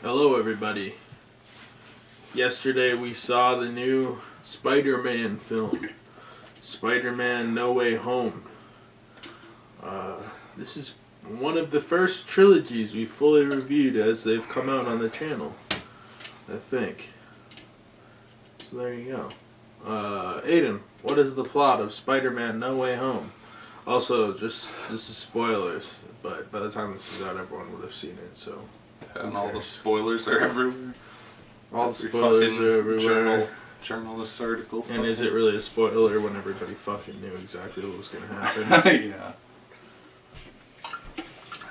Hello, everybody. Yesterday we saw the new Spider-Man film, Spider-Man No Way Home. This is one of the first trilogies we fully reviewed as they've come out on the channel, I think. So there you go. Aiden, what is the plot of Spider-Man No Way Home? Also, this is spoilers, but by the time this is out, everyone would have seen it, so... And all the spoilers are everywhere. All the spoilers are everywhere. Journalist article. And is it really a spoiler when everybody fucking knew exactly what was going to happen?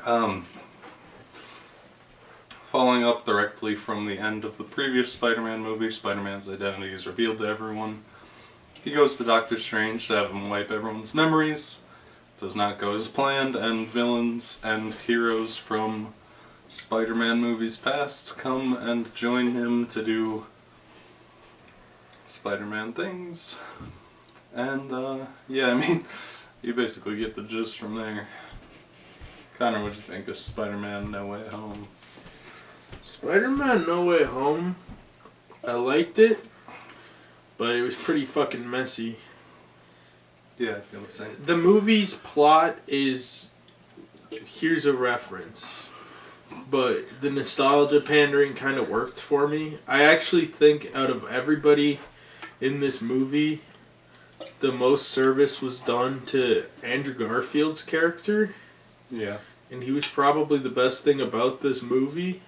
Yeah. Following up directly from the end of the previous Spider-Man movie, Spider-Man's identity is revealed to everyone. He goes to Doctor Strange to have him wipe everyone's memories. Does not go as planned, and villains and heroes from Spider-Man movies past come and join him to do Spider-Man things. And, yeah, I mean, you basically get the gist from there. Connor, what'd you think of Spider-Man No Way Home? Spider-Man No Way Home, I liked it, but it was pretty fucking messy. Yeah, I feel the same. The movie's plot is, here's a reference, but the nostalgia pandering kind of worked for me. I actually think out of everybody in this movie, the most service was done to Andrew Garfield's character. Yeah. And he was probably the best thing about this movie.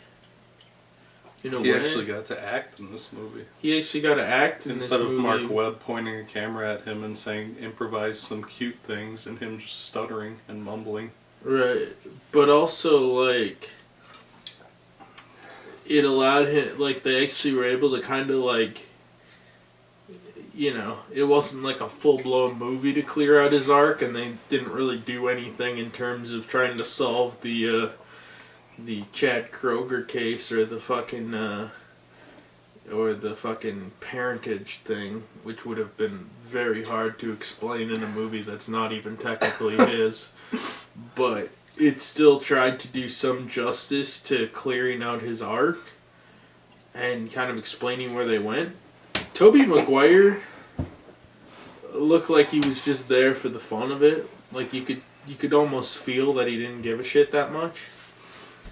He actually got to act in this movie. He actually got to act in this movie. Instead of Mark Webb pointing a camera at him and saying, improvise some cute things, and him just stuttering and mumbling. Right. But also, like, it allowed him, like, they actually were able to kind of, like, you know, it wasn't like a full-blown movie to clear out his arc, and they didn't really do anything in terms of trying to solve the Chad Kroger case or the fucking parentage thing, which would have been very hard to explain in a movie that's not even technically his. But it still tried to do some justice to clearing out his arc and kind of explaining where they went. Tobey Maguire looked like he was just there for the fun of it. Like you could almost feel that he didn't give a shit that much.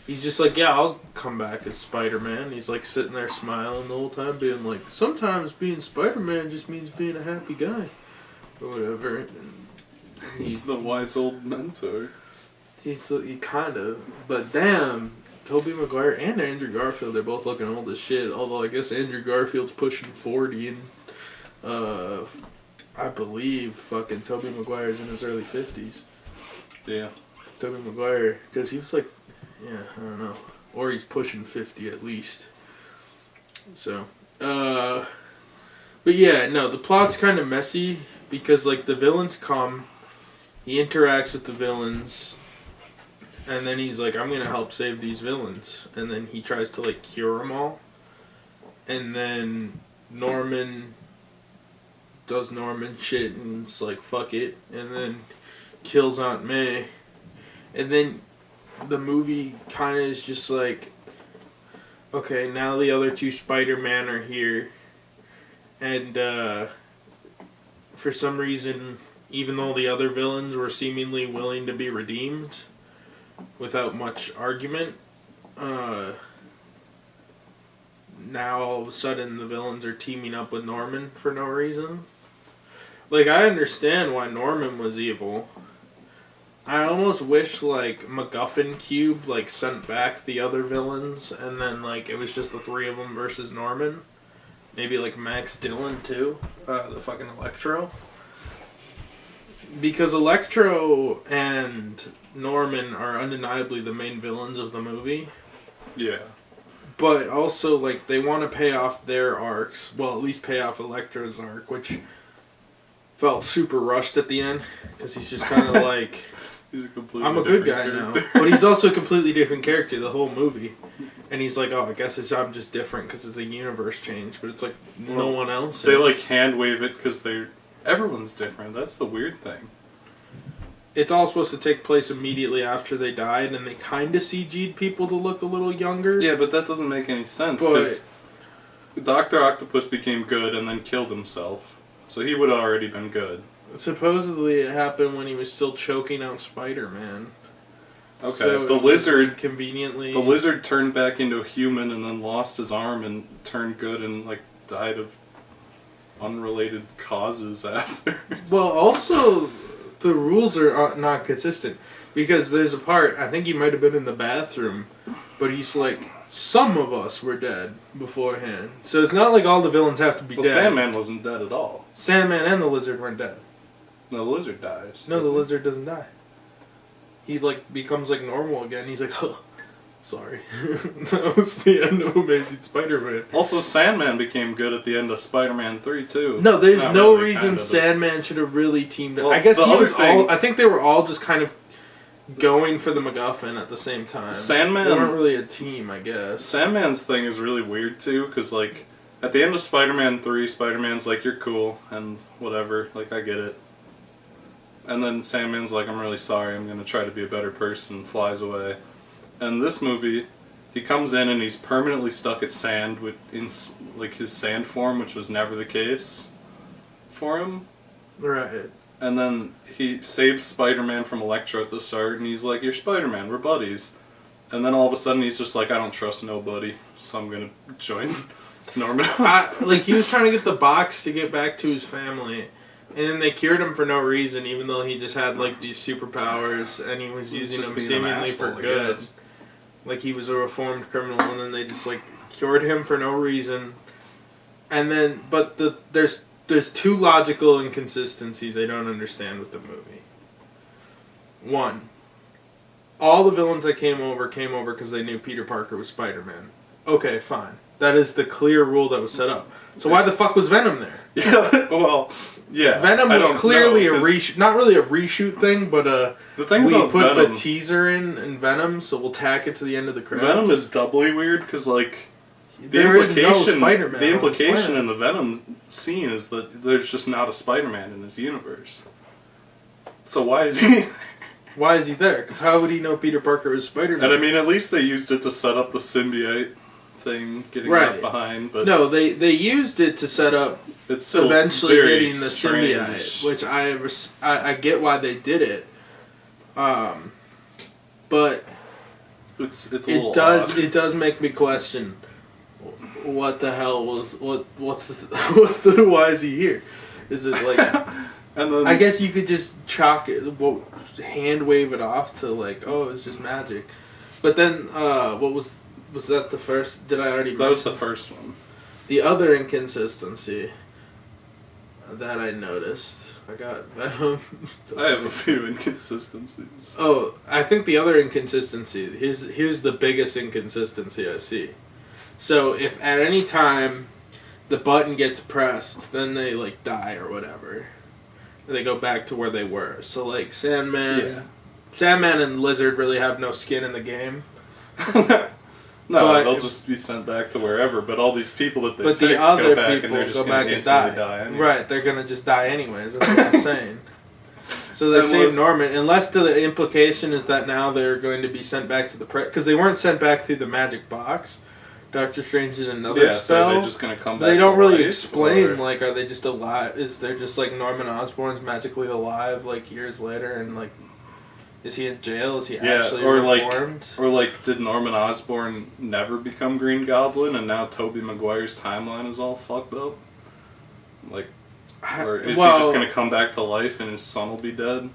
He's just like, yeah, I'll come back as Spider-Man. He's like sitting there smiling the whole time, being like, sometimes being Spider-Man just means being a happy guy. Or whatever. And he's the wise old mentor. He kind of. But damn, Tobey Maguire and Andrew Garfield, they're both looking old as shit. Although I guess Andrew Garfield's pushing 40 and I believe fucking Tobey Maguire's in his early 50s. Yeah. Tobey Maguire, because he was like, yeah, I don't know. Or he's pushing 50 at least. So, but yeah, no, the plot's kind of messy because, like, the villains come, he interacts with the villains, and then he's like, I'm gonna help save these villains. And then he tries to, like, cure them all. And then Norman does Norman shit and it's like, fuck it. And then kills Aunt May. And then the movie kind of is just like, okay, now the other two Spider-Man are here. And for some reason, even though the other villains were seemingly willing to be redeemed without much argument, now all of a sudden the villains are teaming up with Norman for no reason. Like, I understand why Norman was evil. I almost wish, like, MacGuffin Cube, like, sent back the other villains, and then, like, it was just the three of them versus Norman. Maybe, like, Max Dillon, too. The fucking Electro. Because Electro and Norman are undeniably the main villains of the movie. Yeah. But also, like, they want to pay off their arcs. Well, at least pay off Electro's arc, which felt super rushed at the end. Because he's just kind of like, he's a completely I'm a good guy now. But he's also a completely different character the whole movie. And he's like, oh, I guess I'm just different because it's a universe change. But it's like, no one else They, is. like, hand wave it because everyone's different. That's the weird thing. it's all supposed to take place immediately after they died, and they kind of CG'd people to look a little younger. Yeah, but that doesn't make any sense, because Dr. Octopus became good and then killed himself. So he would have already been good. Supposedly it happened when he was still choking out Spider-Man. Okay, So the lizard conveniently... The lizard turned back into a human and then lost his arm and turned good and, like, died of unrelated causes after. Well, also, the rules are not consistent. Because there's a part, I think he might have been in the bathroom, but he's like, some of us were dead beforehand. So it's not like all the villains have to be dead. Sandman wasn't dead at all. Sandman and the lizard weren't dead. No, the lizard dies. No, the lizard doesn't die. He, like, becomes, like, normal again. He's like, oh, sorry. That was the end of Amazing Spider-Man. Also, Sandman became good at the end of Spider-Man 3, too. No, there's Not no really, reason kind of. Sandman should have really teamed up. Well, I guess the he other was thing- all... I think they were all just kind of going for the MacGuffin at the same time. Sandman... They weren't really a team, I guess. Sandman's thing is really weird, too, because, like, at the end of Spider-Man 3, Spider-Man's like, you're cool, and whatever, like, I get it. And then Sandman's like, I'm really sorry, I'm gonna try to be a better person, flies away. And this movie, he comes in and he's permanently stuck at sand, in like his sand form, which was never the case for him. Right. And then he saves Spider-Man from Electro at the start, and he's like, you're Spider-Man, we're buddies. And then all of a sudden he's just like, I don't trust nobody, so I'm gonna join Norman. Like, he was trying to get the box to get back to his family. And then they cured him for no reason, even though he just had, like, these superpowers, and he was using them seemingly for good. Like, he was a reformed criminal, and then they just, like, cured him for no reason. And then, but there's two logical inconsistencies I don't understand with the movie. One, all the villains that came over because they knew Peter Parker was Spider-Man. Okay, fine. That is the clear rule that was set up. So why the fuck was Venom there? Yeah, well, yeah. Venom was clearly not really a reshoot thing, but the thing we about put Venom, the teaser in Venom, so we'll tack it to the end of the credits. Venom is doubly weird because, like, there is no Spider-Man. The implication in the Venom scene is that there's just not a Spider-Man in this universe. So why is he? Why is he there? Because how would he know Peter Parker is Spider-Man? And I mean, at least they used it to set up the symbiote thing getting left behind. But no, they used it to set up it's still eventually very hitting the strange. symbiote, which I get why they did it. But it's a little odd. It does make me question what the hell what's the why is he here? Is it like and then, I guess you could just chalk it, hand wave it off to like, oh, it's just magic. But then what was that the first? Did I already? That was the first one. The other inconsistency that I noticed, I got Venom. I have a few inconsistencies. Oh, I think the other inconsistency, here's the biggest inconsistency I see. So if at any time the button gets pressed, then they like die or whatever. They go back to where they were. So like Sandman and Lizard really have no skin in the game. No, they'll just be sent back to wherever. But all these people that they fix go back and they're just going to instantly die anyway. Right, they're going to just die anyways. That's what I'm saying. So they save Norman, unless the implication is that now they're going to be sent back to the because they weren't sent back through the magic box. Doctor Strange did another spell. So they're just going to come back. They don't really life, explain like, are they just alive? Is there just like Norman Osborn's magically alive like years later and like. Is he in jail? Is he actually reformed? Or like, did Norman Osborn never become Green Goblin, and now Tobey Maguire's timeline is all fucked up? Like, or is he just gonna come back to life and his son will be dead?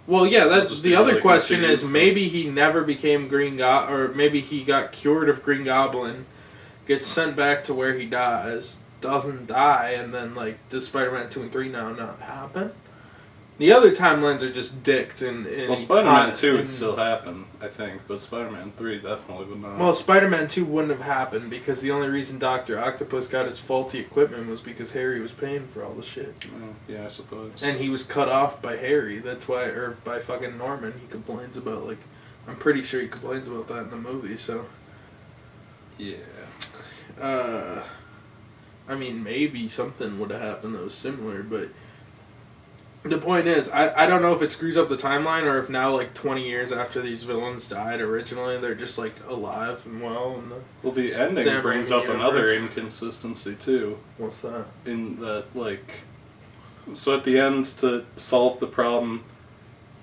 Well, yeah. That's the other question is maybe he never became Green Goblin, or maybe he got cured of Green Goblin, gets sent back to where he dies, doesn't die, and then like does Spider-Man 2 and 3 now not happen? The other timelines are just dicked well, Spider-Man 2 would still happen, I think, but Spider-Man 3 definitely would not. Well, Spider-Man 2 wouldn't have happened because the only reason Dr. Octopus got his faulty equipment was because Harry was paying for all the shit. Yeah, I suppose. And he was cut off by Harry, that's why, or by fucking Norman. He complains about, like, I'm pretty sure he complains about that in the movie, so. Yeah. I mean, maybe something would have happened that was similar, but the point is, I don't know if it screws up the timeline or if now, like, 20 years after these villains died originally, they're just, like, alive and well. And well, the ending Sam brings Raimi up another universe. inconsistency, too. What's that? In that, like... So at the end, to solve the problem,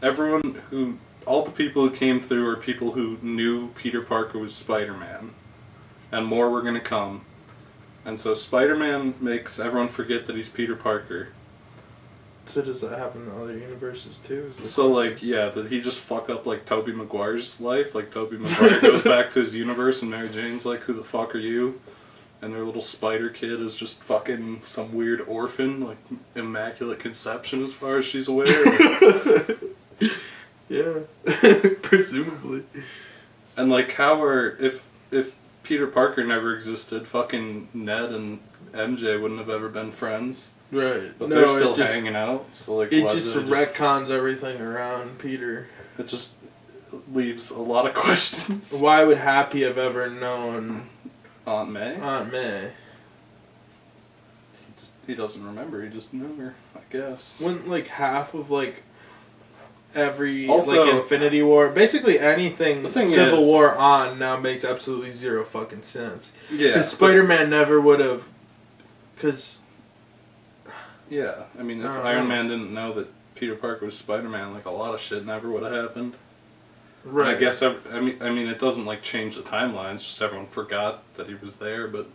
everyone who... All the people who came through are people who knew Peter Parker was Spider-Man. And more were going to come. And so Spider-Man makes everyone forget that he's Peter Parker. So does that happen in other universes too? So, like, yeah, did he just fuck up, like, Tobey Maguire's life? Like, Tobey Maguire goes back to his universe and Mary Jane's like, who the fuck are you? And their little spider kid is just fucking some weird orphan, like, immaculate conception as far as she's aware. Yeah, presumably. And, like, how are... If Peter Parker never existed, fucking Ned and MJ wouldn't have ever been friends. Right. But they're still hanging out, so like it just retcons everything around Peter. It just leaves a lot of questions. Why would Happy have ever known Aunt May? Aunt May. He doesn't remember. He just knew her, I guess. Wouldn't like half of like every also, like Infinity War, basically anything Civil War on now makes absolutely zero fucking sense. Yeah. Because Spider-Man never would have. Because. Yeah, I mean, if Iron Man didn't know that Peter Parker was Spider-Man, like, a lot of shit never would have happened. Right. And I guess, I mean, it doesn't, like, change the timeline, it's just everyone forgot that he was there, but...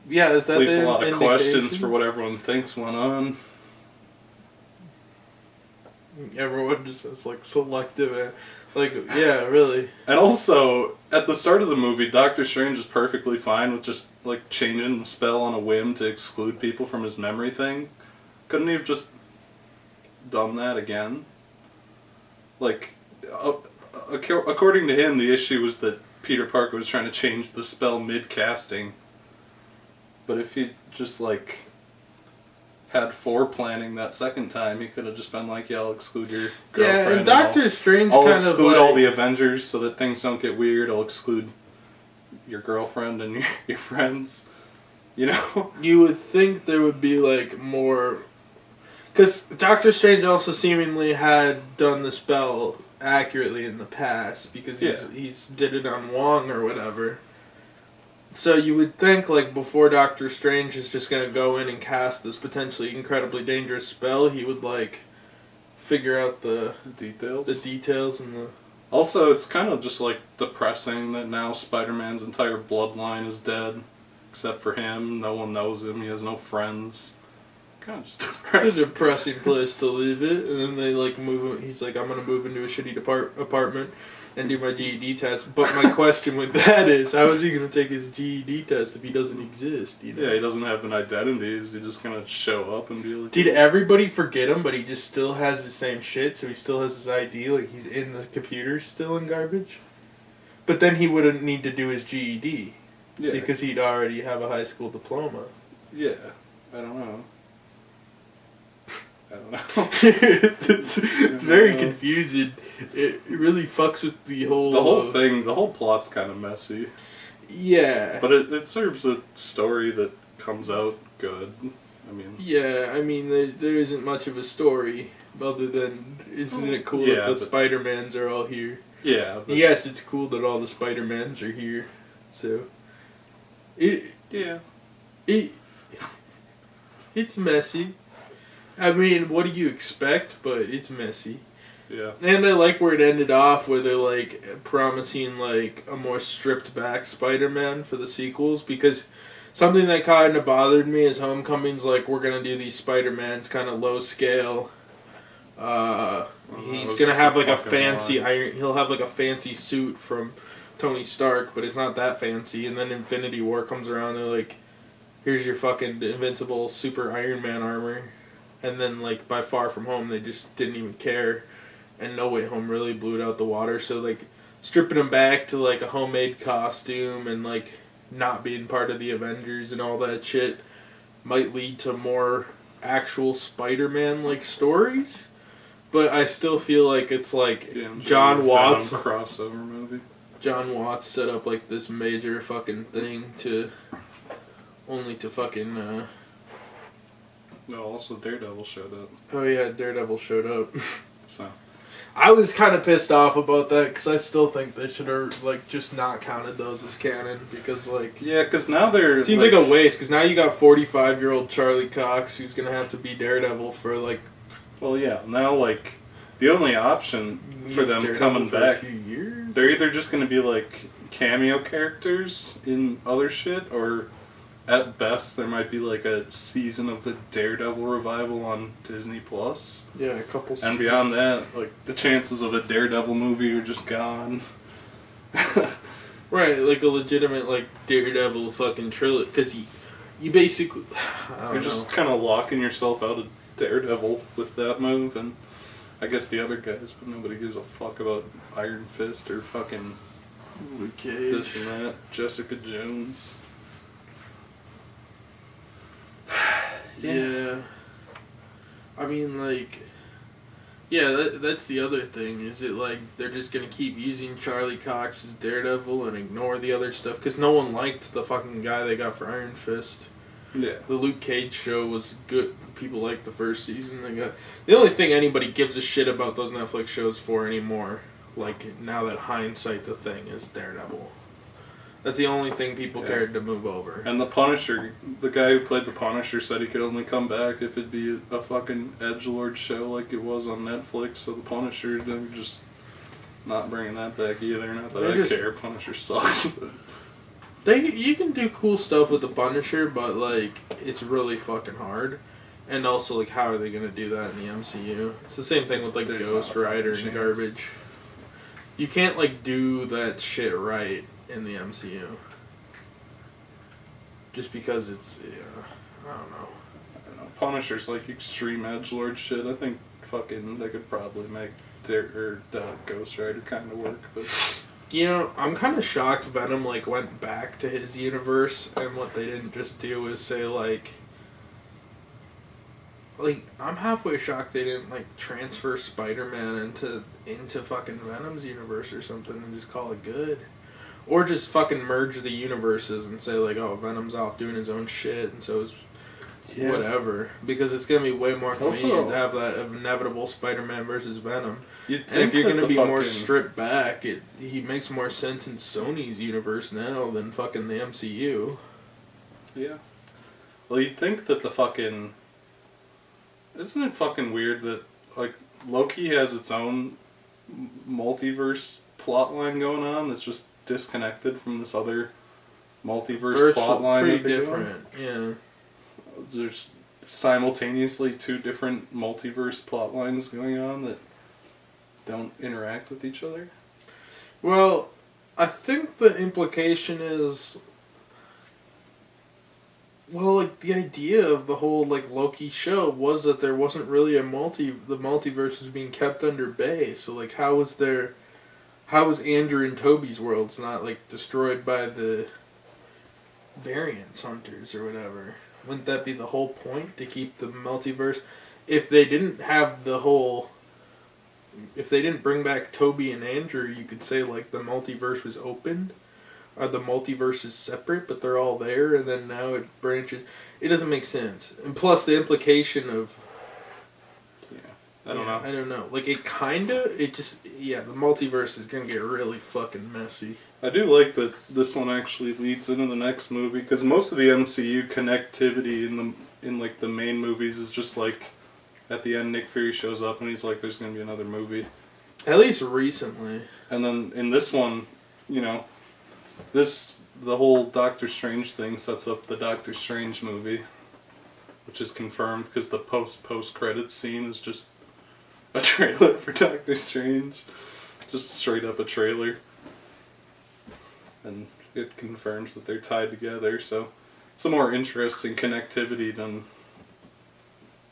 Yeah, is that leaves a lot of questions for what everyone thinks went on. Everyone just has, like, selective... Like, yeah, really. And also, at the start of the movie, Doctor Strange is perfectly fine with just, like, changing the spell on a whim to exclude people from his memory thing. Couldn't he have just done that again? Like, according to him, the issue was that Peter Parker was trying to change the spell mid-casting. But if he just, like... had planning that second time, he could have just been like, yeah, I'll exclude your girlfriend. Yeah, and Doctor Strange I'll kind of exclude like, all the Avengers so that things don't get weird. I'll exclude your girlfriend and your friends. You know? You would think there would be, like, more... Because Doctor Strange also seemingly had done the spell accurately in the past, because he's did it on Wong or whatever. So you would think, like, before Doctor Strange is just going to go in and cast this potentially incredibly dangerous spell, he would, like, figure out the details and the... Also, it's kind of just, like, depressing that now Spider-Man's entire bloodline is dead. Except for him. No one knows him. He has no friends. Kind of just depressing. It's a depressing place to leave it. And then they, like, move... He's like, I'm going to move into a shitty apartment and do my GED test. But my question with that is, how is he going to take his GED test if he doesn't exist? You know? Yeah, he doesn't have an identity. Is he just going to show up and be like... Did everybody forget him, but he just still has the same shit, so he still has his ID, like he's in the computer still in garbage? But then he wouldn't need to do his GED. Yeah. Because he'd already have a high school diploma. Yeah. I don't know. It's very confusing. It really fucks with the whole thing. The whole plot's kind of messy. Yeah, but it serves a story that comes out good. I mean, yeah. I mean, there isn't much of a story other than isn't it cool that the Spider-Mans are all here? Yeah. But yes, it's cool that all the Spider-Mans are here. So, it's messy. I mean, what do you expect? But it's messy. Yeah. And I like where it ended off, where they're, like, promising, like, a more stripped-back Spider-Man for the sequels, because something that kind of bothered me is Homecoming's like, we're going to do these Spider-Mans kind of low-scale. He's going to have, like, a fancy he'll have, like, a fancy suit from Tony Stark, but it's not that fancy. And then Infinity War comes around, they're like, here's your fucking invincible super Iron Man armor. And then, like, by Far From Home, they just didn't even care. And No Way Home really blew it out the water. So, like, stripping him back to, like, a homemade costume and, like, not being part of the Avengers and all that shit might lead to more actual Spider-Man, like, stories. But I still feel like it's, like, John Watts... crossover movie. John Watts set up, like, this major fucking thing to... only to fucking... No, also Daredevil showed up. Oh yeah, Daredevil showed up. So. I was kind of pissed off about that because I still think they should have like just not counted those as canon because like Yeah, because now they're it seems like a waste because now you got 45-year-old Charlie Cox who's gonna have to be Daredevil for like. Well, yeah. Now like the only option for them Daredevil coming for back, a few years? they're either just gonna be like cameo characters in other shit, or at best there might be like a season of the Daredevil revival on Disney Plus. Yeah, a couple. And beyond that, like the chances of a Daredevil movie are just gone. Right, like a legitimate like Daredevil fucking trilogy because you basically You're just kind of locking yourself out of Daredevil with that move, and I guess the other guys, but nobody gives a fuck about Iron Fist or fucking this and that. Jessica Jones. Yeah. I mean, like, yeah, that's the other thing. Is it like they're just gonna keep using Charlie Cox as Daredevil and ignore the other stuff? Because no one liked the fucking guy they got for Iron Fist. Yeah. The Luke Cage show was good. People liked the first season. They got the only thing anybody gives a shit about those Netflix shows for anymore. Like now that hindsight's a thing, is Daredevil. That's the only thing people cared to move over. And the Punisher, the guy who played the Punisher said he could only come back if it'd be a fucking edgelord show like it was on Netflix. So the Punisher, they're just not bringing that back either. Not that I care. Punisher sucks. You can do cool stuff with the Punisher, but like it's really fucking hard. And also, like, how are they gonna do that in the MCU? It's the same thing with like Ghost Rider and garbage. You can't like do that shit right in the MCU. Just because it's, I don't know. Punisher's like extreme edgelord shit. I think fucking they could probably make Ghost Rider kind of work, but. You know, I'm kind of shocked Venom like went back to his universe, and what they didn't just do is say like I'm halfway shocked they didn't like transfer Spider-Man into fucking Venom's universe or something and just call it good. Or just fucking merge the universes and say like, oh, Venom's off doing his own shit and so is whatever. Because it's gonna be way more convenient to have that inevitable Spider-Man versus Venom. And if you're gonna be more stripped back, he makes more sense in Sony's universe now than fucking the MCU. Yeah. Well, you'd think that the fucking... Isn't it fucking weird that, like, Loki has its own multiverse plotline going on that's just disconnected from this other multiverse plotline? Pretty different, yeah. There's simultaneously two different multiverse plotlines going on that don't interact with each other. Well, I think the implication is... Well, like, the idea of the whole, like, Loki show was that there wasn't really the multiverse was being kept under bay, so, like, how was Andrew and Toby's worlds not, like, destroyed by the variance hunters or whatever? Wouldn't that be the whole point, to keep the multiverse? If they didn't have the whole... If they didn't bring back Toby and Andrew, you could say, like, the multiverse was opened. Are the multiverses separate, but they're all there, and then now it branches? It doesn't make sense. And plus, the implication of... I don't know. Like, the multiverse is going to get really fucking messy. I do like that this one actually leads into the next movie, because most of the MCU connectivity in like, the main movies is just, like, at the end, Nick Fury shows up, and he's like, there's going to be another movie. At least recently. And then, in this one, you know... The whole Doctor Strange thing sets up the Doctor Strange movie, which is confirmed because the post-credits scene is just a trailer for Doctor Strange. Just straight up a trailer. And it confirms that they're tied together, so it's a more interesting connectivity than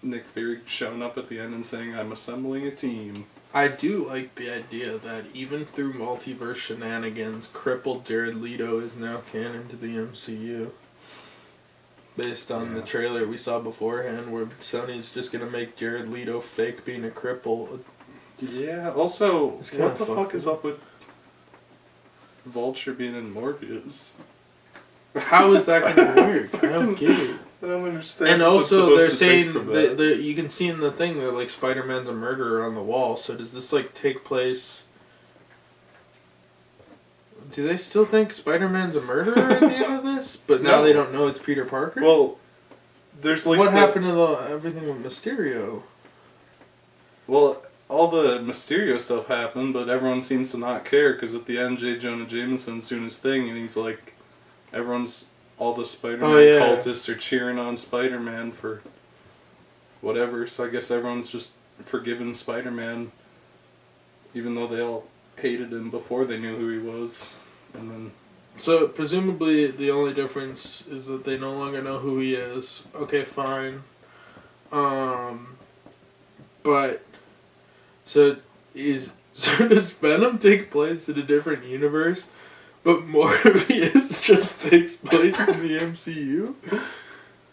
Nick Fury showing up at the end and saying, I'm assembling a team. I do like the idea that even through multiverse shenanigans, crippled Jared Leto is now canon to the MCU. Based on the trailer we saw beforehand, where Sony's just gonna make Jared Leto fake being a cripple. Yeah, also, what the fuck is up with Vulture being in Morbius? How is that gonna work? I don't get it. I don't understand. And what's also, supposed they're to saying take from that. that you can see in the thing that like Spider-Man's a murderer on the wall. So does this like take place? Do they still think Spider-Man's a murderer at the end of this? But now No. they don't know it's Peter Parker. Well, there's like what happened to everything with Mysterio? Well, all the Mysterio stuff happened, but everyone seems to not care because at the end, J. Jonah Jameson's doing his thing, and he's like, all the Spider-Man cultists are cheering on Spider-Man for whatever. So I guess everyone's just forgiven Spider-Man, even though they all hated him before they knew who he was, and then. So presumably the only difference is that they no longer know who he is. Okay, fine. But so does Venom take place in a different universe, but Morbius just takes place in the MCU?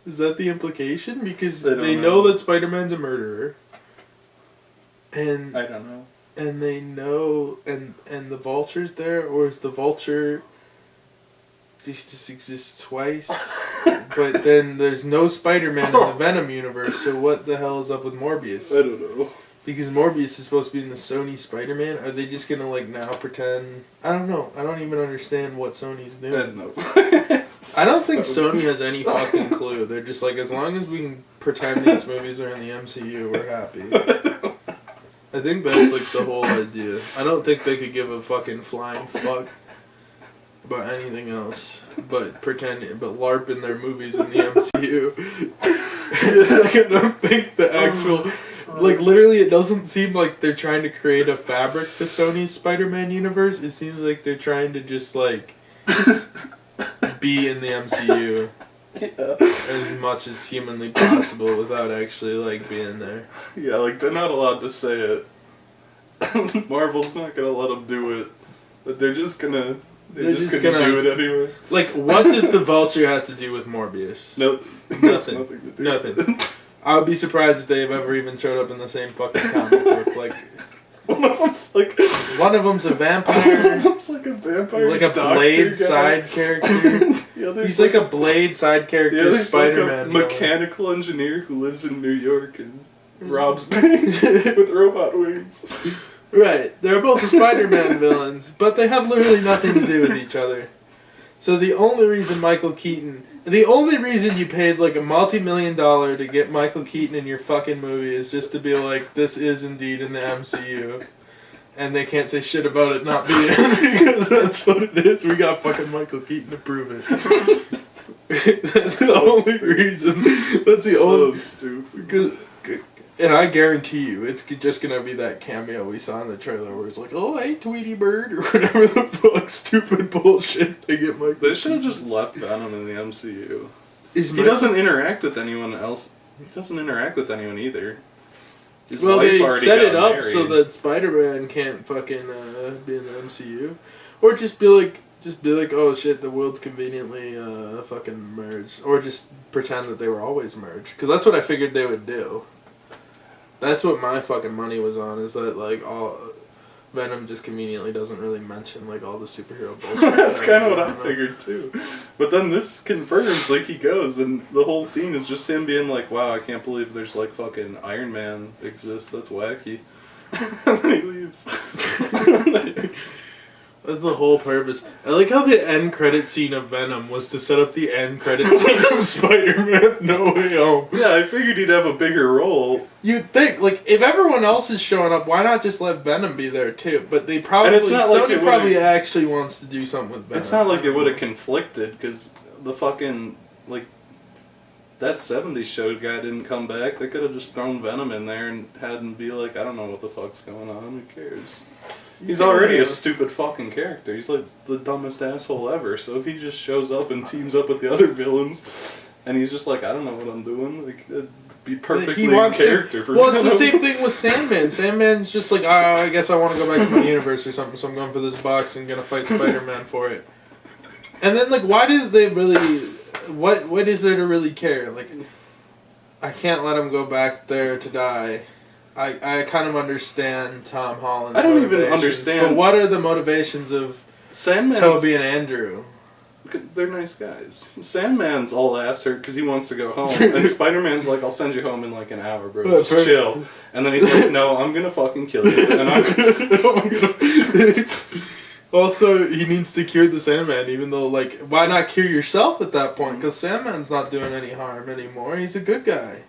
Is that the implication? Because they know that Spider-Man's a murderer. And I don't know. And they know and the Vulture's there, or is the Vulture just exists twice? But then there's no Spider-Man in the Venom universe, so what the hell is up with Morbius? I don't know. Because Morbius is supposed to be in the Sony Spider-Man. Are they just gonna like now pretend? I don't know. I don't even understand what Sony's doing. I don't know. I don't think Sony has any fucking clue. They're just like, as long as we can pretend these movies are in the MCU, we're happy. I think that's like the whole idea. I don't think they could give a fucking flying fuck about anything else but LARP in their movies in the MCU. Like, I don't think the actual, like, literally it doesn't seem like they're trying to create a fabric to Sony's Spider-Man universe. It seems like they're trying to just like be in the MCU as much as humanly possible without actually like being there. Yeah, like they're not allowed to say it. Marvel's not gonna let them do it, but they're just gonna do it anyway. Like, what does the Vulture have to do with Morbius? No, nothing. Nothing to do Nothing. with it. I would be surprised if they've ever even showed up in the same fucking comic book. Like, one of them's a vampire. One of them's like a vampire. Like a Blade side character. He's like a Blade side character. The other's Spider-Man. like a mechanical engineer who lives in New York and robs banks with robot wings. Right, they're both Spider-Man villains, but they have literally nothing to do with each other. So the only reason you paid like a multi-million-dollar to get Michael Keaton in your fucking movie is just to be like, this is indeed in the MCU. And they can't say shit about it not being, because that's what it is. We got fucking Michael Keaton to prove it. That's the only reason. That's the only... stupid. And I guarantee you, it's just gonna be that cameo we saw in the trailer where it's like, oh, hey, Tweety Bird, or whatever the fuck stupid bullshit they get Michael. They should have just left Venom in the MCU. He doesn't interact with anyone else. He doesn't interact with anyone either. His they wife set it up married. so that Spider-Man can't fucking be in the MCU. Or just be like, oh shit, the world's conveniently fucking merged. Or just pretend that they were always merged. Because that's what I figured they would do. That's what my fucking money was on, is that like all Venom just conveniently doesn't really mention like all the superhero bullshit. That's kind of what I figured too. But then this confirms, like, he goes and the whole scene is just him being like, wow, I can't believe there's like fucking Iron Man exists, that's wacky. And then he leaves. That's the whole purpose. I like how the end credit scene of Venom was to set up the end credit scene of Spider-Man No Way Home. Yeah, I figured he'd have a bigger role. You'd think, like, if everyone else is showing up, why not just let Venom be there too? But they probably, Sony probably actually wants to do something with Venom. It's not like it would have conflicted, because the fucking, like, that 70s show guy didn't come back. They could have just thrown Venom in there and had him be like, I don't know what the fuck's going on, who cares? He's already a stupid fucking character. He's like the dumbest asshole ever. So if he just shows up and teams up with the other villains, and he's just like, I don't know what I'm doing, like, it'd be perfectly in character for Well, it's the same thing with Sandman. Sandman's just like, I guess I want to go back to my universe or something, so I'm going for this box and gonna fight Spider-Man for it. And then, like, why do they really... What is there to really care? Like, I can't let him go back there to die. I kind of understand Tom Holland's I don't even understand. But what are the motivations of Sandman's, Toby and Andrew? They're nice guys. Sandman's all ass hurt because he wants to go home, and Spider-Man's like, "I'll send you home in like an hour, bro. Just chill." And then he's like, "No, I'm gonna fucking kill you." And I'm gonna... Also, he needs to cure the Sandman, even though, like, why not cure yourself at that point? Because Sandman's not doing any harm anymore. He's a good guy.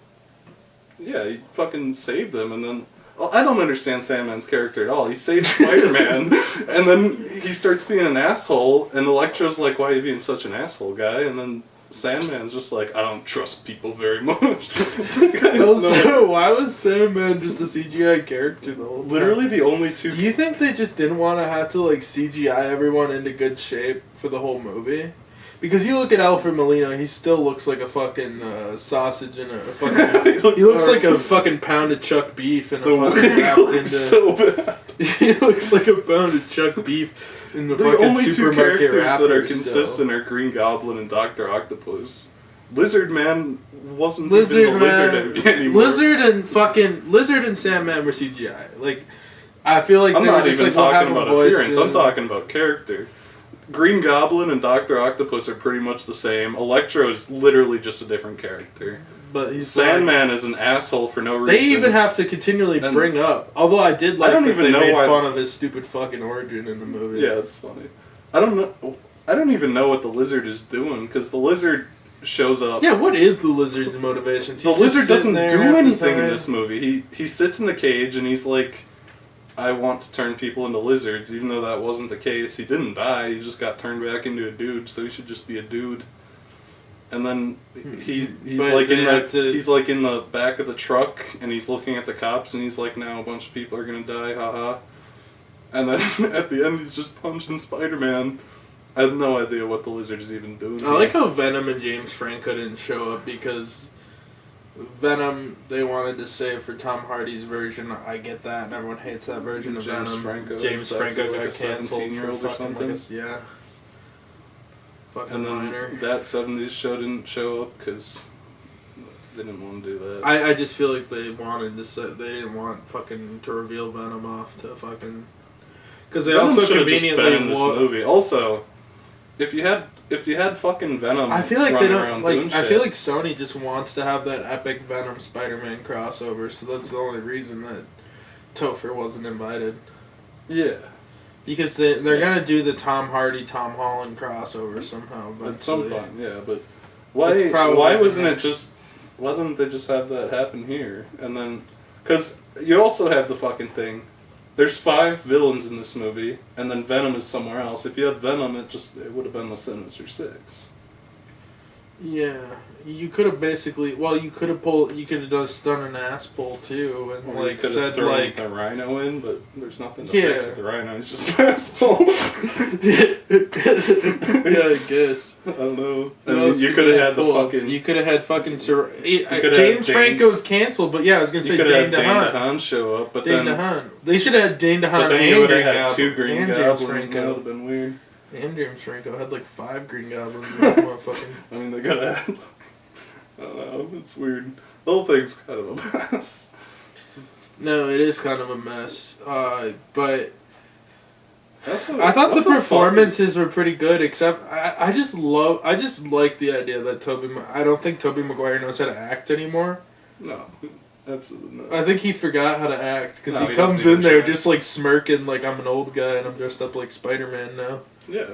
Yeah, he fucking saved them, and then... Well, I don't understand Sandman's character at all. He saved Spider-Man, and then he starts being an asshole, and Electro's like, "Why are you being such an asshole, guy?" And then Sandman's just like, "I don't trust people very much." Also, why was Sandman just a CGI character the whole time? Literally the only two... Do you think they just didn't want to have to, like, CGI everyone into good shape for the whole movie? Because you look at Alfred Molina, he still looks like a fucking sausage in a fucking... he looks like a fucking pound of chuck beef in a fucking... He looks so bad. He looks like a pound of chuck beef in the fucking supermarket. The only two characters that are still. consistent are Green Goblin and Dr. Octopus. Lizard Man wasn't even the Lizard anymore. Lizard and Sandman were CGI. Like, I feel like I'm they not were just even like, talking we'll about appearance. I'm talking about character. Green Goblin and Dr. Octopus are pretty much the same. Electro is literally just a different character. But he's Sandman is an asshole for no reason. They even have to continually bring up. Although I did like that they made fun of his stupid fucking origin in the movie. Yeah, it's funny. I don't even know what the Lizard is doing, because the Lizard shows up. Yeah, what is the Lizard's motivations? The Lizard doesn't do anything in this movie. He sits in the cage and he's like, "I want to turn people into lizards," even though that wasn't the case. He didn't die, he just got turned back into a dude, so he should just be a dude. And then he's like in the back of the truck, and he's looking at the cops, and he's like, "Now a bunch of people are gonna die, haha." And then at the end, he's just punching Spider-Man. I have no idea what the Lizard is even doing. I like how Venom and James Franco didn't show up, because Venom they wanted to save for Tom Hardy's version. I get that, and everyone hates that version of James Venom. Franco. James Franco like got a canceled 17-year-old or something. Yeah. Fucking And then minor. that 70s show didn't show up because they didn't want to do that. I just feel like they wanted to they didn't want fucking to reveal Venom off to fucking... Because they Venom also should have conveniently... just been in this movie. Also, if you had fucking Venom I feel like they don't... like, I feel like Sony just wants to have that epic Venom Spider-Man crossover, so that's the only reason that Topher wasn't invited. Yeah. Because they're gonna do the Tom Hardy, Tom Holland crossover somehow. At some eventually. point, yeah, but why didn't they just have that happen here? And then, because you also have the fucking thing, there's 5 villains in this movie, and then Venom is somewhere else. If you had Venom, it would have been the Sinister Six. Yeah, you could have basically. Well, you could have just done an ass pull too, and Or like you said thrown like the Rhino in, but there's nothing to Yeah. fix with the Rhino. He's just an asshole. yeah, I guess. I don't know. What else You could have had the pulled? fucking. You could have had fucking. had James Dane- Franco's canceled, but yeah, I was gonna say You could have Dane had Dane DeHaan. DeHaan show up, but Dane then. DeHaan. They should have had Dane DeHaan But then and you would Green have had Goblin 2 Green and James Goblins, and that Franco. would have been weird. And James Franco had like 5 Green Goblins. Motherfucking. I mean, they gotta have. I don't know, it's weird. The whole thing's kind of a mess. No, it is kind of a mess. But Also, I thought what the fuck performances were pretty good, except I just like the idea that I don't think Tobey Maguire knows how to act anymore. No, absolutely not. I think he forgot how to act, because No, he he comes doesn't in even there try. just like smirking like I'm an old guy and I'm dressed up like Spider-Man now. Yeah,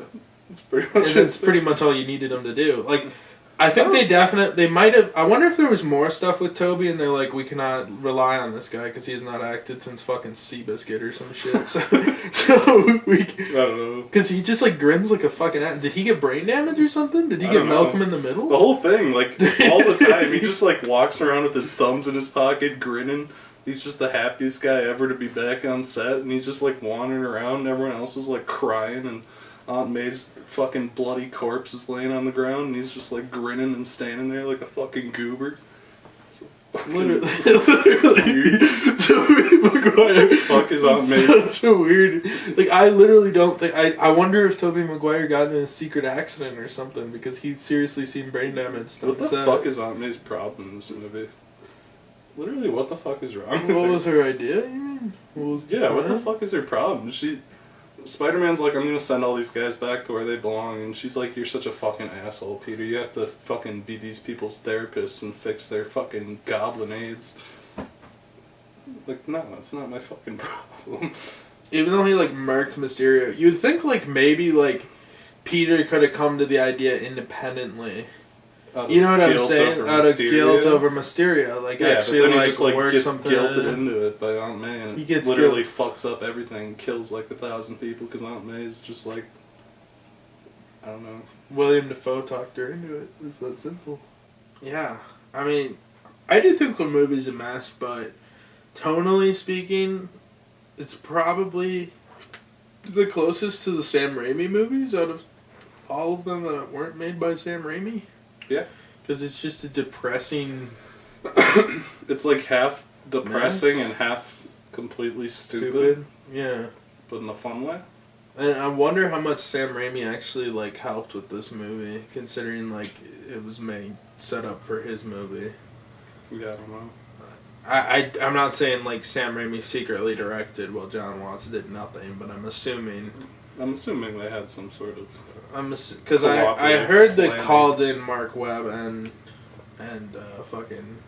it's pretty And much that's pretty much all you needed him to do. Like, I think they might have. I wonder if there was more stuff with Toby, and they're like, we cannot rely on this guy because he has not acted since fucking Seabiscuit or some shit. So we. I don't know. Because he just like grins like a fucking ass. Did he get brain damage or something? Did he get Malcolm in the Middle? The whole thing, like all the time, he just like walks around with his thumbs in his pocket, grinning. He's just the happiest guy ever to be back on set, and he's just like wandering around, and everyone else is like crying, and Aunt May's fucking bloody corpse is laying on the ground, and he's just like grinning and standing there like a fucking goober. Literally. Tobey Maguire. Fuck is Aunt May? Such a weird. Like, I literally don't think. I wonder if Tobey Maguire got in a secret accident or something, because he seriously seemed brain damaged. What the fuck is Aunt May's problem in this movie? Literally, what the fuck is wrong with What her? was her idea, you mean? What the fuck is her problem? Spider-Man's like, I'm gonna send all these guys back to where they belong, and she's like, you're such a fucking asshole, Peter. You have to fucking be these people's therapists and fix their fucking goblin aids. Like, no, it's not my fucking problem. Even though he, like, murked Mysterio, you'd think, like, maybe, like, Peter could have come to the idea independently. You know what I'm saying? Out of guilt over Mysterio. Like, yeah, actually, but then like, he just, like, work gets something guilted into it by Aunt May, and he gets literally fucks up everything, kills, like, 1,000 people, because Aunt May is just, like, I don't know. William Dafoe talked her into it. It's that simple. Yeah. I mean, I do think the movie's a mess, but tonally speaking, it's probably the closest to the Sam Raimi movies out of all of them that weren't made by Sam Raimi. Yeah. Because it's just a depressing... It's like half depressing mess. and half completely stupid. Yeah. But in a fun way. And I wonder how much Sam Raimi actually, like, helped with this movie, considering, like, it was set up for his movie. Yeah, I don't know. I'm not saying, like, Sam Raimi secretly directed while John Watts did nothing, but I'm assuming they had some sort of... Because I heard they called in Mark Webb and fucking...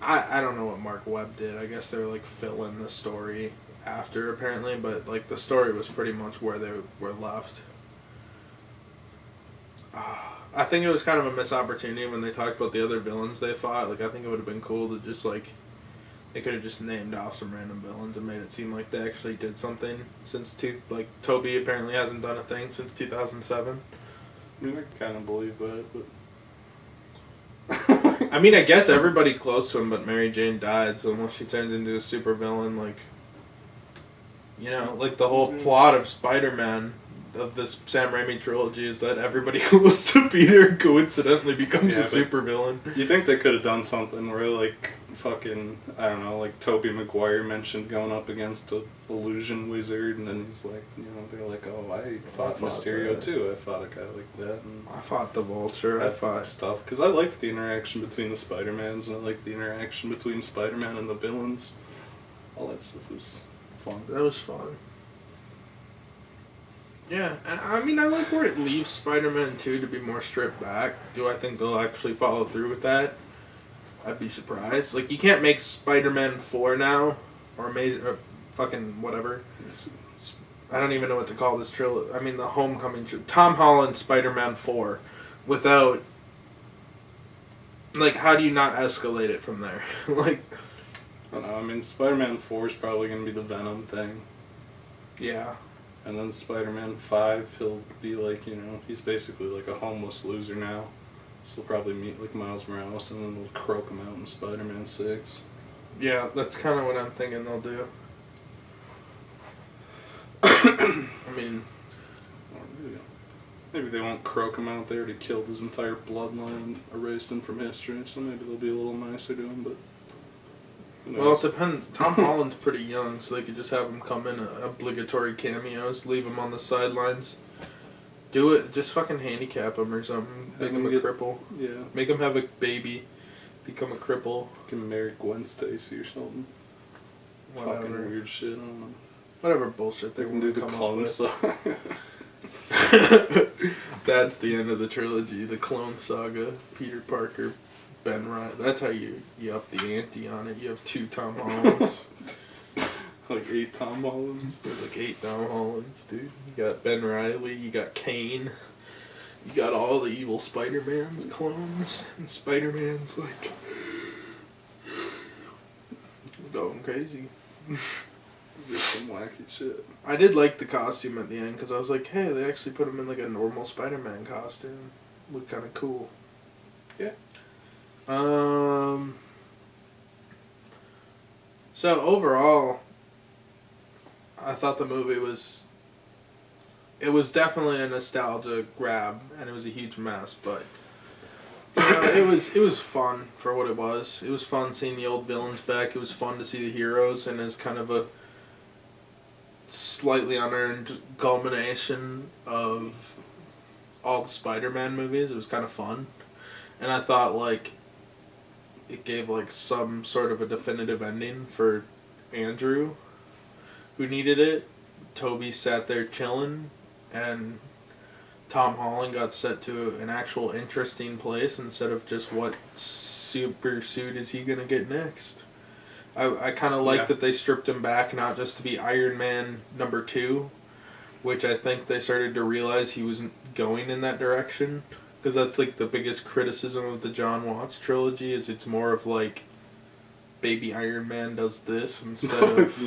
I don't know what Mark Webb did. I guess they were, like, filling the story after, apparently, but, like, the story was pretty much where they were left. I think it was kind of a missed opportunity when they talked about the other villains they fought. Like, I think it would have been cool to just, like... They could have just named off some random villains and made it seem like they actually did something since... Like, Toby apparently hasn't done a thing since 2007. I mean, I kind of believe that, but... I mean, I guess everybody close to him but Mary Jane died, so unless she turns into a supervillain, like... You know, like the whole plot of Spider-Man, of this Sam Raimi trilogy, is that everybody close to Peter coincidentally becomes a supervillain. You think they could have done something where, like, fucking, I don't know, like Tobey Maguire mentioned going up against a illusion wizard, and then he's like, you know, they're like, oh, I fought Mysterio that. too. I fought a guy like that. And I fought the Vulture. I fought stuff. Because I liked the interaction between the Spider-Mans, and I liked the interaction between Spider-Man and the villains. All that stuff was fun. That was fun. Yeah, and I mean, I like where it leaves Spider-Man 2 to be more stripped back. Do I think they'll actually follow through with that? I'd be surprised. Like, you can't make Spider-Man 4 now, or Amazing, or fucking whatever. I don't even know what to call this trilogy. I mean, the Homecoming Tom Holland Spider-Man 4, without... Like, how do you not escalate it from there? Like... I don't know, I mean, Spider-Man 4 is probably going to be the Venom thing. Yeah. And then Spider-Man 5, he'll be like, you know, he's basically like a homeless loser now. So he'll probably meet like Miles Morales and then they'll croak him out in Spider-Man 6. Yeah, that's kind of what I'm thinking they'll do. I mean... Maybe they won't croak him out there. He killed his entire bloodline and erased him from history, so maybe they'll be a little nicer to him, but... Well, it depends. Tom Holland's pretty young, so they could just have him come in, obligatory cameos, leave him on the sidelines. Do it, just fucking handicap him or something. Make him a cripple. Yeah. Make him have a baby, become a cripple. Can marry Gwen Stacy or something. Whatever. Fucking weird shit, I don't know. Whatever bullshit they can do the clone saga. That's the end of the trilogy, the Clone Saga. Peter Parker, Ben Riley. That's how you up the ante on it. You have 2 Tom Hollands. Like 8 Tom Hollands? Like 8 Tom Hollands, dude. You got Ben Riley, you got Kane. You got all the evil Spider-Man's clones. And Spider-Man's like... going crazy. Just some wacky shit. I did like the costume at the end, because I was like, hey, they actually put him in like a normal Spider-Man costume. Looked kind of cool. Yeah. So overall, I thought the movie was... It was definitely a nostalgia grab, and it was a huge mess, but... You know, it was fun for what it was. It was fun seeing the old villains back. It was fun to see the heroes, and as kind of a slightly unearned culmination of all the Spider-Man movies. It was kind of fun. And I thought, like, it gave, like, some sort of a definitive ending for Andrew, who needed it. Toby sat there chilling, and Tom Holland got set to an actual interesting place instead of just what super suit is he gonna get next. I kind of like that they stripped him back not just to be Iron Man #2, which I think they started to realize he wasn't going in that direction. Because that's like the biggest criticism of the John Watts trilogy is it's more of like baby Iron Man does this instead of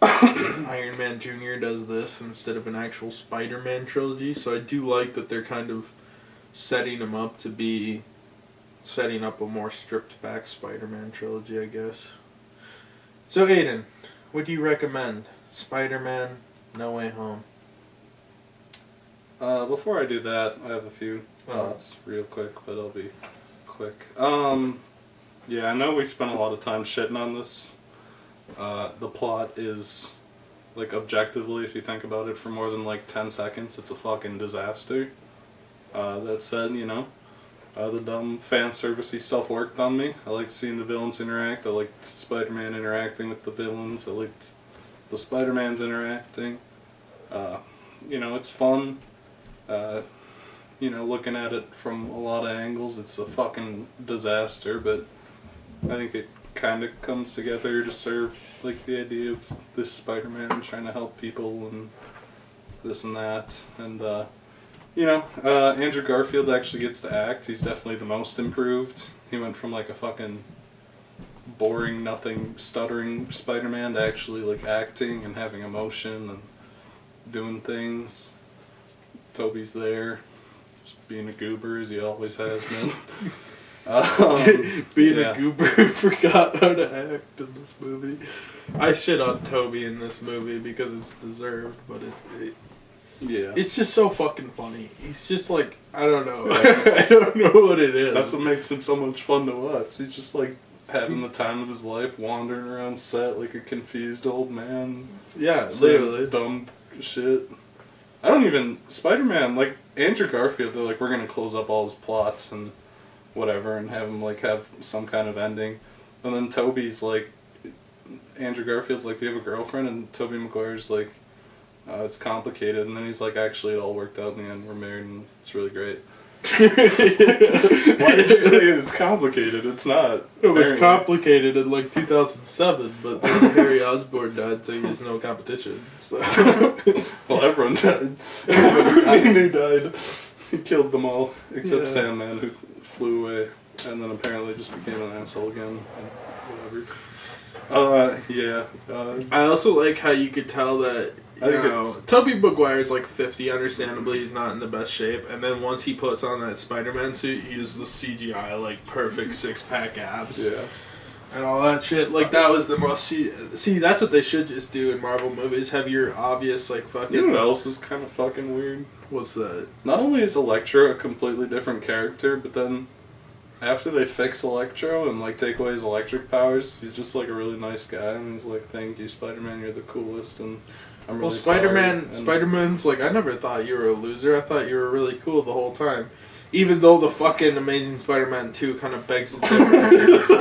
Iron Man Jr. does this instead of an actual Spider-Man trilogy. So I do like that they're kind of setting him up to be setting up a more stripped back Spider-Man trilogy, I guess. So Aiden, what do you recommend? Spider-Man, No Way Home. Before I do that, I have a few thoughts real quick, but I'll be quick. Yeah, I know we spent a lot of time shitting on this. The plot is, like, objectively, if you think about it for more than, like, 10 seconds, it's a fucking disaster. That said, you know, the dumb fan servicey stuff worked on me. I liked seeing the villains interact. I liked Spider-Man interacting with the villains. I liked the Spider-Mans interacting. You know, it's fun. You know, looking at it from a lot of angles, it's a fucking disaster, but I think it kind of comes together to serve, like, the idea of this Spider-Man trying to help people and this and that. And, you know, Andrew Garfield actually gets to act. He's definitely the most improved. He went from, like, a fucking boring, nothing, stuttering Spider-Man to actually, like, acting and having emotion and doing things. Toby's there, just being a goober as he always has been. Being a goober who forgot how to act in this movie. I shit on Toby in this movie because it's deserved, but it's just so fucking funny. He's just like, I don't know. I don't know what it is. That's what makes him so much fun to watch. He's just like having the time of his life, wandering around set like a confused old man. Yeah, literally. Dumb shit. I don't even... Spider-Man, like, Andrew Garfield, they're like, we're gonna close up all his plots and whatever and have him, like, have some kind of ending. And then Toby's like... Andrew Garfield's like, do you have a girlfriend? And Tobey Maguire's like, it's complicated. And then he's like, actually, it all worked out in the end. We're married and it's really great. Why did you say it's complicated? It's not. It was complicated in like 2007, but then Harry Osborn died, so he has no competition. So. Well, everyone died. Everyone who died. He killed them all, except Sandman, who flew away, and then apparently just became an asshole again. And whatever. I also like how you could tell that. Tobey Maguire's like 50, understandably he's not in the best shape, and then once he puts on that Spider-Man suit, he has the CGI, like, perfect six-pack abs. Yeah. And all that shit. Like, that was the most... See, that's what they should just do in Marvel movies, have your obvious, like, fucking... You know what else is kind of fucking weird? What's that? Not only is Electro a completely different character, but then after they fix Electro and, like, take away his electric powers, he's just, like, a really nice guy, and he's like, thank you, Spider-Man, you're the coolest, and... I'm really Spider-Man's like, I never thought you were a loser. I thought you were really cool the whole time. Even though the fucking Amazing Spider-Man 2 kind of begs the difference.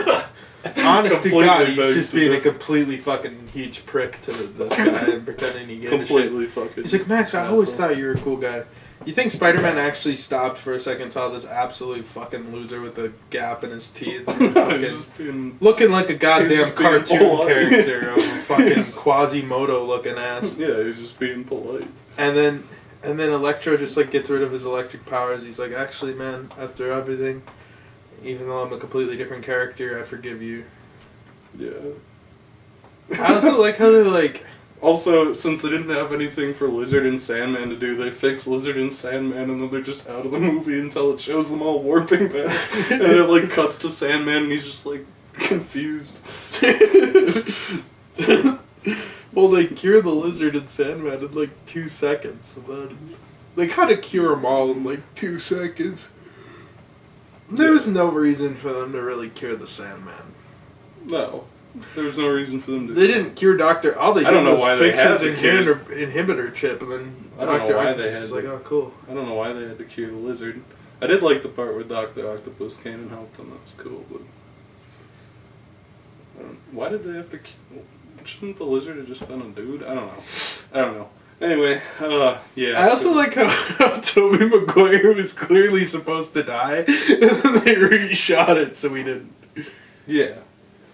Honest to God, he's just being a completely fucking huge prick to this guy and pretending he gave a shit. Fucking he's like, Max, I always thought you were a cool guy. You think Spider-Man actually stopped for a second, saw this absolute fucking loser with a gap in his teeth, and looking like a goddamn cartoon character of a fucking Quasimodo looking ass. Yeah, he's just being polite. And then Electro just like gets rid of his electric powers. He's like, actually, man, after everything, even though I'm a completely different character, I forgive you. Yeah. I also like how they're like. Also, since they didn't have anything for Lizard and Sandman to do, they fix Lizard and Sandman, and then they're just out of the movie until it shows them all warping back. And it, like, cuts to Sandman, and he's just, like, confused. Well, they cure the Lizard and Sandman in, like, 2 seconds. They kind of cure them all in, like, 2 seconds. There was no reason for them to really cure the Sandman. No. There was no reason for them to... They didn't cure Dr. All they did was fix his inhibitor chip, and then Dr. Octopus is like, oh, cool. I don't know why they had to cure the Lizard. I did like the part where Dr. Octopus came and helped him. That was cool, but... why did they have to... Shouldn't the lizard have just been a dude? I don't know. Anyway, yeah. I also like how Tobey Maguire was clearly supposed to die, and then they reshot it so he didn't. Yeah.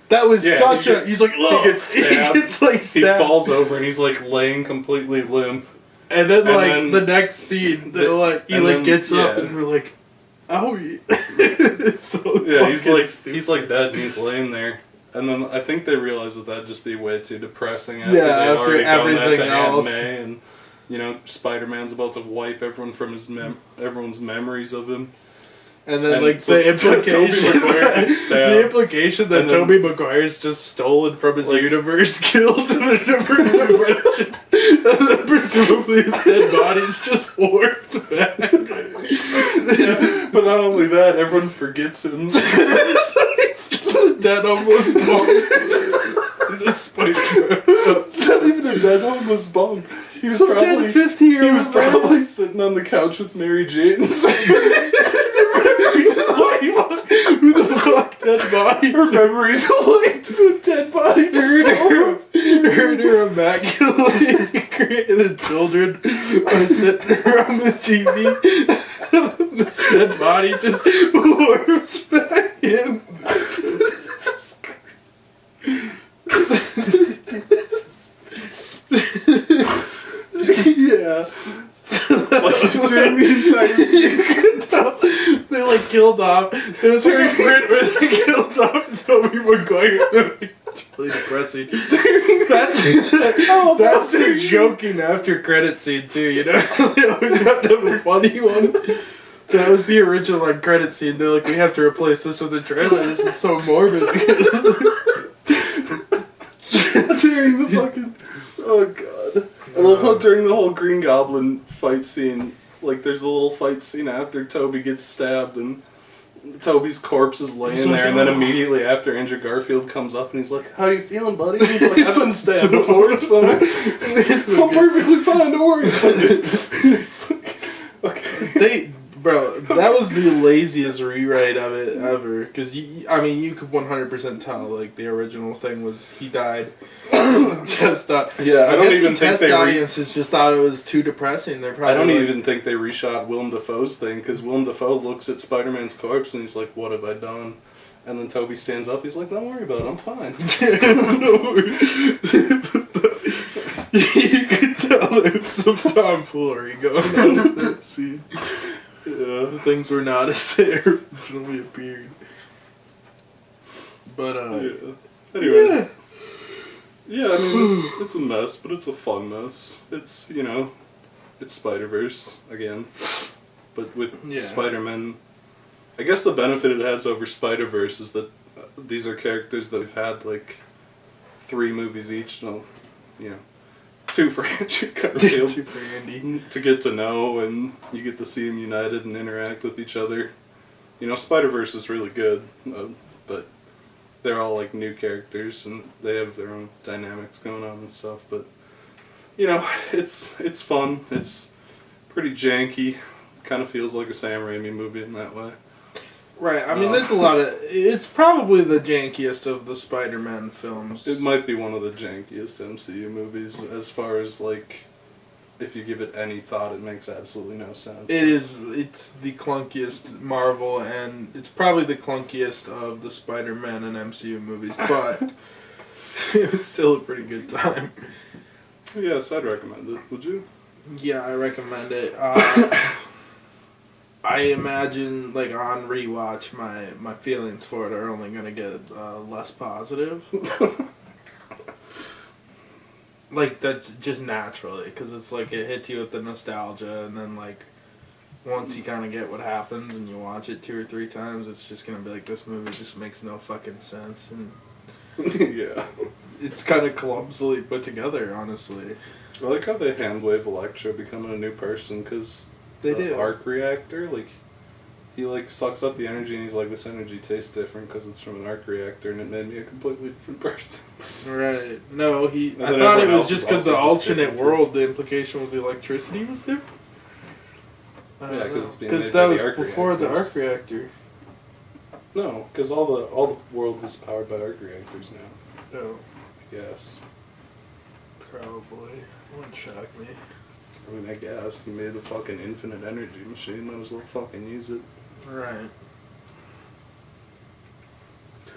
That was he's like, look! He gets stabbed. He gets, like, stabbed. He falls over and he's, like, laying completely limp. And then, the next scene, he gets up and they're like, oh, so yeah, he's like dead and he's laying there. And then I think they realized that'd just be way too depressing after already everything else. Anime and, Spider-Man's about to wipe everyone from everyone's memories of him. And then, the implication that Tobey Maguire's just stolen from his universe, killed in a different dimension, and then presumably his dead body's just warped back. Yeah, but not only that, everyone forgets him. He's just a dead homeless bum. It's not even a dead homeless bum. He was probably 50-year-old. He was probably sitting on the couch with Mary Jane. Who the fuck? Dead body? Her memories wiped to a dead body. Her and her immaculately created children are sitting around the TV. This dead body just warps back in. Yeah. During the entire you could tell they killed off. It was very print where they killed off Tobey Maguire. Really depressing. That's their joking after credit scene too. They always have to have a funny one. That was the original credit scene. They're like, we have to replace this with a trailer. This is so morbid. During the fucking... Oh, God. I love how during the whole Green Goblin fight scene, there's a little fight scene after Toby gets stabbed, and Toby's corpse is laying there, and then immediately after, Andrew Garfield comes up, and he's like, how you feeling, buddy? And he's like, I've been stabbed before, it's fine. I'm perfectly fine, don't worry about it. It's like, okay. Bro, that was the laziest rewrite of it ever. Because, you could 100% tell, the original thing was he died. Test I don't even think they audiences just thought it was too depressing. They're probably I don't even think they reshot Willem Dafoe's thing, because Willem Dafoe looks at Spider-Man's corpse and he's like, what have I done? And then Toby stands up, he's like, don't worry about it, I'm fine. You could tell there was some tomfoolery going on in that scene. Yeah, things were not as they originally appeared. But, Anyway. Yeah, it's a mess, but it's a fun mess. It's, it's Spider-Verse, again. But with Spider-Man, I guess the benefit it has over Spider-Verse is that these are characters that have had, 3 movies each, two for Andrew Garfield. 2 for Andy. To get to know, and you get to see them united and interact with each other. Spider-Verse is really good, but they're all new characters and they have their own dynamics going on and stuff. But it's fun. It's pretty janky. Kind of feels like a Sam Raimi movie in that way. Right. There's a lot of. It's probably the jankiest of the Spider-Man films. It might be one of the jankiest MCU movies as far as if you give it any thought, it makes absolutely no sense. It is. It's the clunkiest Marvel, and it's probably the clunkiest of the Spider-Man and MCU movies, but it was still a pretty good time. Yes, I'd recommend it. Would you? Yeah, I recommend it. I imagine, on rewatch, my feelings for it are only going to get less positive. That's just naturally, because it's it hits you with the nostalgia, and then once you kind of get what happens and you watch it 2 or 3 times, it's just gonna be this movie just makes no fucking sense, and yeah, it's kind of clumsily put together, honestly. I like how they handwave Electro becoming a new person, because the arc reactor, he sucks up the energy, and he's like, this energy tastes different because it's from an arc reactor, and it made me a completely different person. Right. No, I thought it was just because the alternate world, the implication was the electricity was different. Yeah, because it's being because made that by was the arc before reactors. the arc reactor. No, because all the world is powered by arc reactors now. Oh. Yes. Probably. Wouldn't shock me. I mean, I guess he made a fucking infinite energy machine. Might as well fucking use it. Right.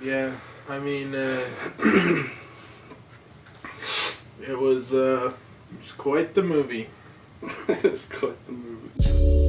Yeah, I mean, it was quite the movie. It's quite the movie.